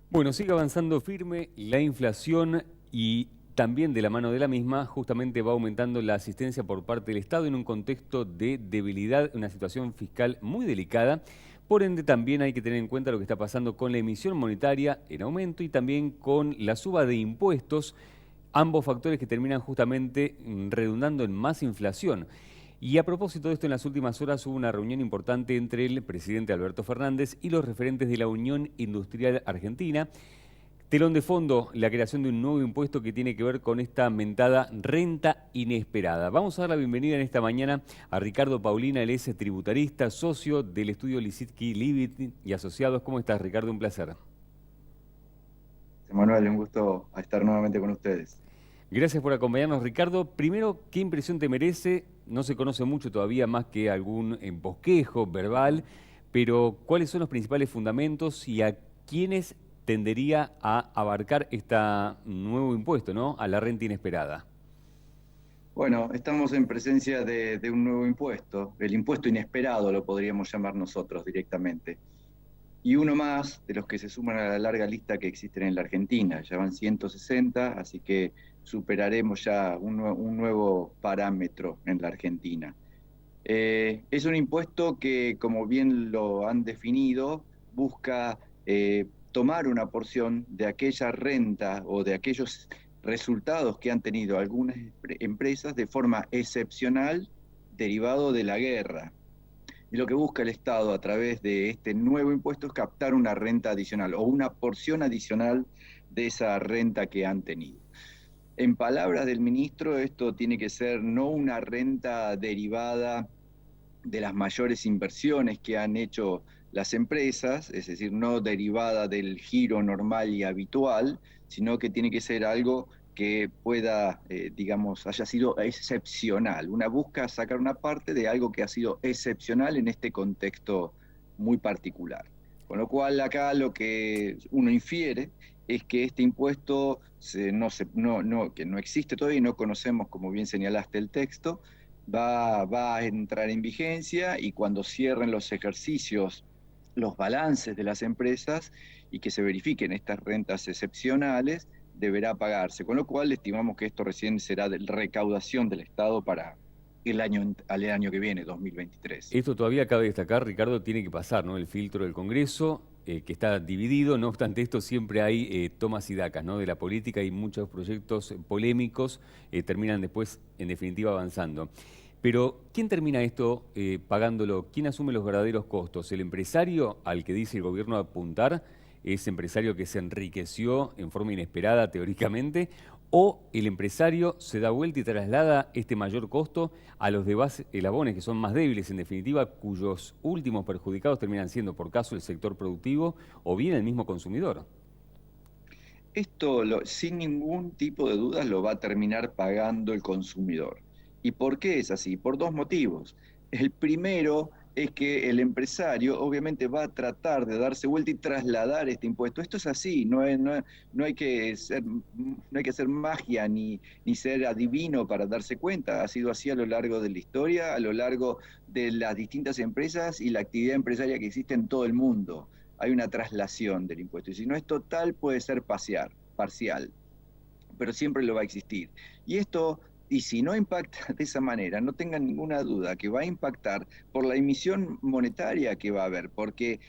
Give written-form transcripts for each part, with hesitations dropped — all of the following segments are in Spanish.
Bueno, sigue avanzando firme la inflación y también de la mano de la misma, justamente va aumentando la asistencia por parte del Estado en un contexto de debilidad, una situación fiscal muy delicada. Por ende, también hay que tener en cuenta lo que está pasando con la emisión monetaria en aumento y también con la suba de impuestos, ambos factores que terminan justamente redundando en más inflación. Y a propósito de esto, en las últimas horas hubo una reunión importante entre el presidente Alberto Fernández y los referentes de la Unión Industrial Argentina. Telón de fondo, la creación de un nuevo impuesto que tiene que ver con esta mentada renta inesperada. Vamos a dar la bienvenida en esta mañana a Ricardo Paulina, él es tributarista, socio del estudio Lisitsky Libit y Asociados. ¿Cómo estás, Ricardo? Un placer. Manuel, un gusto estar nuevamente con ustedes. Gracias por acompañarnos, Ricardo. Primero, ¿qué impresión te merece? No se conoce mucho todavía más que algún bosquejo verbal, pero ¿cuáles son los principales fundamentos y a quiénes tendería a abarcar este nuevo impuesto, ¿no? A la renta inesperada. Bueno, estamos en presencia de un nuevo impuesto, el impuesto inesperado lo podríamos llamar nosotros directamente. Y uno más de los que se suman a la larga lista que existen en la Argentina. Ya van 160, así que superaremos ya un nuevo parámetro en la Argentina. Es un impuesto que, como bien lo han definido, busca tomar una porción de aquella renta o de aquellos resultados que han tenido algunas empresas de forma excepcional derivado de la guerra. Y lo que busca el Estado a través de este nuevo impuesto es captar una renta adicional o una porción adicional de esa renta que han tenido. En palabras del ministro, esto tiene que ser no una renta derivada de las mayores inversiones que han hecho las empresas, es decir, no derivada del giro normal y habitual, sino que tiene que ser algo que pueda, digamos, haya sido excepcional. Una busca sacar una parte de algo que ha sido excepcional en este contexto muy particular. Con lo cual acá lo que uno infiere es que este impuesto que no existe todavía y no conocemos, como bien señalaste el texto, va a entrar en vigencia y cuando cierren los ejercicios, los balances de las empresas y que se verifiquen estas rentas excepcionales, deberá pagarse. Con lo cual estimamos que esto recién será de recaudación del Estado para al año que viene, 2023. Esto todavía cabe destacar, Ricardo, tiene que pasar, ¿no? El filtro del Congreso, que está dividido. No obstante esto, siempre hay tomas y dacas, ¿no? De la política y muchos proyectos polémicos terminan después, en definitiva, avanzando. Pero, ¿quién termina esto pagándolo? ¿Quién asume los verdaderos costos? ¿El empresario al que dice el gobierno apuntar? ¿Ese empresario que se enriqueció en forma inesperada teóricamente? ¿O el empresario se da vuelta y traslada este mayor costo a los demás eslabones que son más débiles, en definitiva, cuyos últimos perjudicados terminan siendo, por caso, el sector productivo o bien el mismo consumidor? Esto, sin ningún tipo de dudas, lo va a terminar pagando el consumidor. ¿Y por qué es así? Por dos motivos. El primero es que el empresario obviamente va a tratar de darse vuelta y trasladar este impuesto. Esto es así, no hay que no hay que hacer magia ni ser adivino para darse cuenta. Ha sido así a lo largo de la historia, a lo largo de las distintas empresas y la actividad empresaria que existe en todo el mundo. Hay una traslación del impuesto. Y si no es total, puede ser parcial, pero siempre lo va a existir. Y si no impacta de esa manera, no tengan ninguna duda que va a impactar por la emisión monetaria que va a haber, porque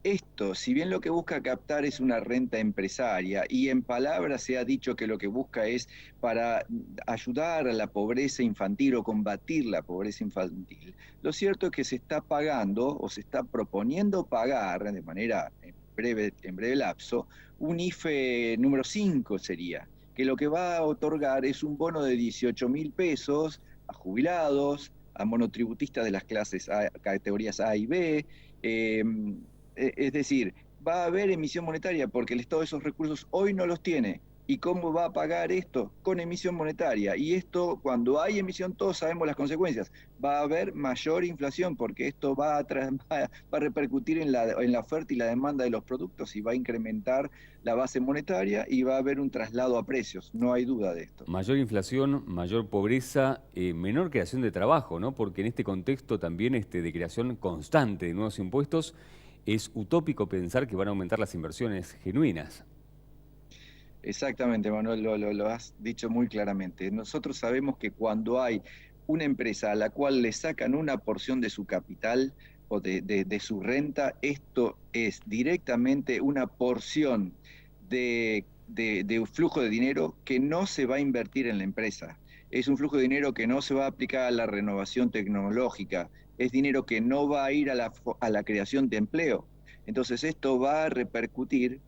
esto, si bien lo que busca captar es una renta empresaria, y en palabras se ha dicho que lo que busca es para ayudar a la pobreza infantil o combatir la pobreza infantil, lo cierto es que se está pagando o se está proponiendo pagar de manera en breve lapso un IFE número 5 sería, que lo que va a otorgar es un bono de 18.000 pesos a jubilados, a monotributistas de las clases A, categorías A y B, eh, es decir, va a haber emisión monetaria porque el Estado esos recursos hoy no los tiene. ¿Y cómo va a pagar esto? Con emisión monetaria. Y esto, cuando hay emisión, todos sabemos las consecuencias. Va a haber mayor inflación porque esto va a repercutir en la oferta y la demanda de los productos y va a incrementar la base monetaria y va a haber un traslado a precios. No hay duda de esto. Mayor inflación, mayor pobreza, menor creación de trabajo, ¿no? Porque en este contexto también de creación constante de nuevos impuestos, es utópico pensar que van a aumentar las inversiones genuinas. Exactamente, Manuel, lo has dicho muy claramente. Nosotros sabemos que cuando hay una empresa a la cual le sacan una porción de su capital o de su renta, esto es directamente una porción de un flujo de dinero que no se va a invertir en la empresa. Es un flujo de dinero que no se va a aplicar a la renovación tecnológica, es dinero que no va a ir a la creación de empleo. Entonces esto va a repercutir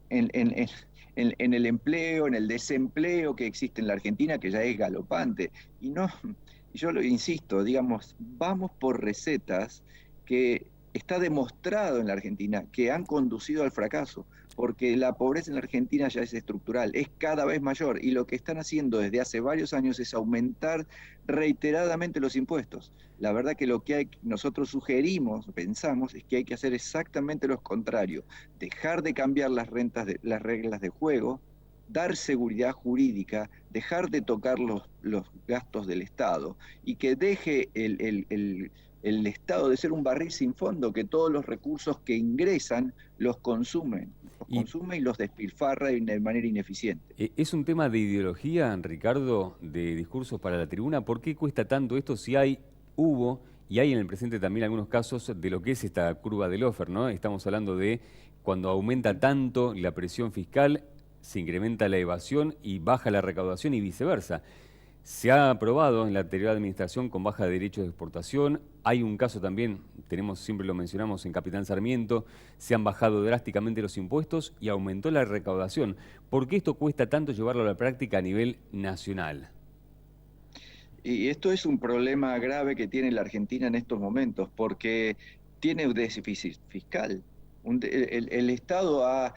en el empleo, en el desempleo que existe en la Argentina, que ya es galopante. Y no, yo lo insisto, digamos, vamos por recetas que está demostrado en la Argentina que han conducido al fracaso, porque la pobreza en la Argentina ya es estructural, es cada vez mayor, y lo que están haciendo desde hace varios años es aumentar reiteradamente los impuestos. La verdad que lo que nosotros sugerimos, pensamos, es que hay que hacer exactamente lo contrario, dejar de cambiar las reglas de juego, dar seguridad jurídica, dejar de tocar los gastos del Estado y que deje el Estado de ser un barril sin fondo, que todos los recursos que ingresan los consume y los despilfarra de manera ineficiente. ¿Es un tema de ideología, Ricardo, de discursos para la tribuna? ¿Por qué cuesta tanto esto si hubo y hay en el presente también algunos casos de lo que es esta curva de Laffer, ¿no? Estamos hablando de cuando aumenta tanto la presión fiscal, se incrementa la evasión y baja la recaudación y viceversa. Se ha aprobado en la anterior administración con baja de derechos de exportación. Hay un caso también, siempre lo mencionamos en Capitán Sarmiento, se han bajado drásticamente los impuestos y aumentó la recaudación. ¿Por qué esto cuesta tanto llevarlo a la práctica a nivel nacional? Y esto es un problema grave que tiene la Argentina en estos momentos, porque tiene un déficit fiscal. El Estado ha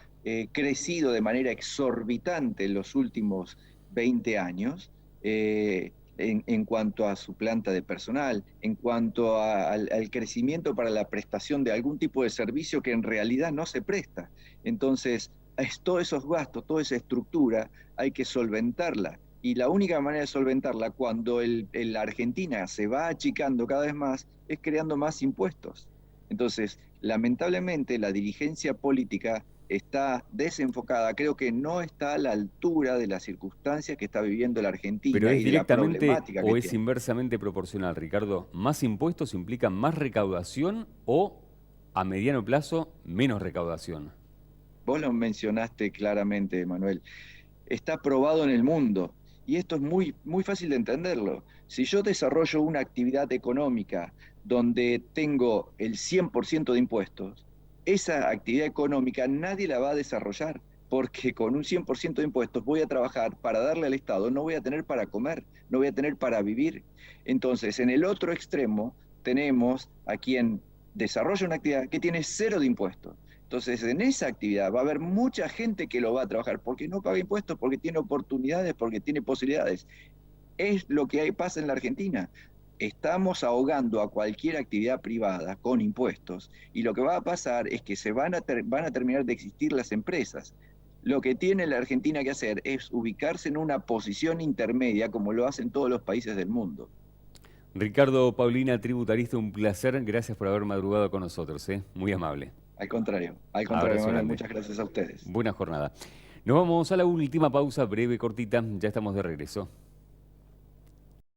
crecido de manera exorbitante en los últimos 20 años en cuanto a su planta de personal, en cuanto al crecimiento para la prestación de algún tipo de servicio que en realidad no se presta. Entonces, todos esos gastos, toda esa estructura, hay que solventarla. Y la única manera de solventarla cuando la Argentina se va achicando cada vez más es creando más impuestos. Entonces, lamentablemente, la dirigencia política está desenfocada, creo que no está a la altura de las circunstancias que está viviendo la ¿Pero Argentina es y de la directamente problemática o que es tiene. inversamente proporcional, Ricardo? ¿Más impuestos implican más recaudación o, a mediano plazo, menos recaudación? Vos lo mencionaste claramente, Manuel. Está probado en el mundo y esto es muy, muy fácil de entenderlo. Si yo desarrollo una actividad económica donde tengo el 100% de impuestos, esa actividad económica nadie la va a desarrollar porque con un 100% de impuestos voy a trabajar para darle al Estado, no voy a tener para comer, no voy a tener para vivir. Entonces, en el otro extremo tenemos a quien desarrolla una actividad que tiene cero de impuestos. Entonces, en esa actividad va a haber mucha gente que lo va a trabajar porque no paga impuestos, porque tiene oportunidades, porque tiene posibilidades. Es lo que pasa en la Argentina. Estamos ahogando a cualquier actividad privada con impuestos y lo que va a pasar es que van a terminar de existir las empresas. Lo que tiene la Argentina que hacer es ubicarse en una posición intermedia como lo hacen todos los países del mundo. Ricardo Paulina, tributarista, un placer. Gracias por haber madrugado con nosotros, ¿eh? Muy amable. Al contrario, Abrazo Manuel, grande. muchas gracias a ustedes. Buena jornada. Nos vamos a la última pausa, breve, cortita. Ya estamos de regreso.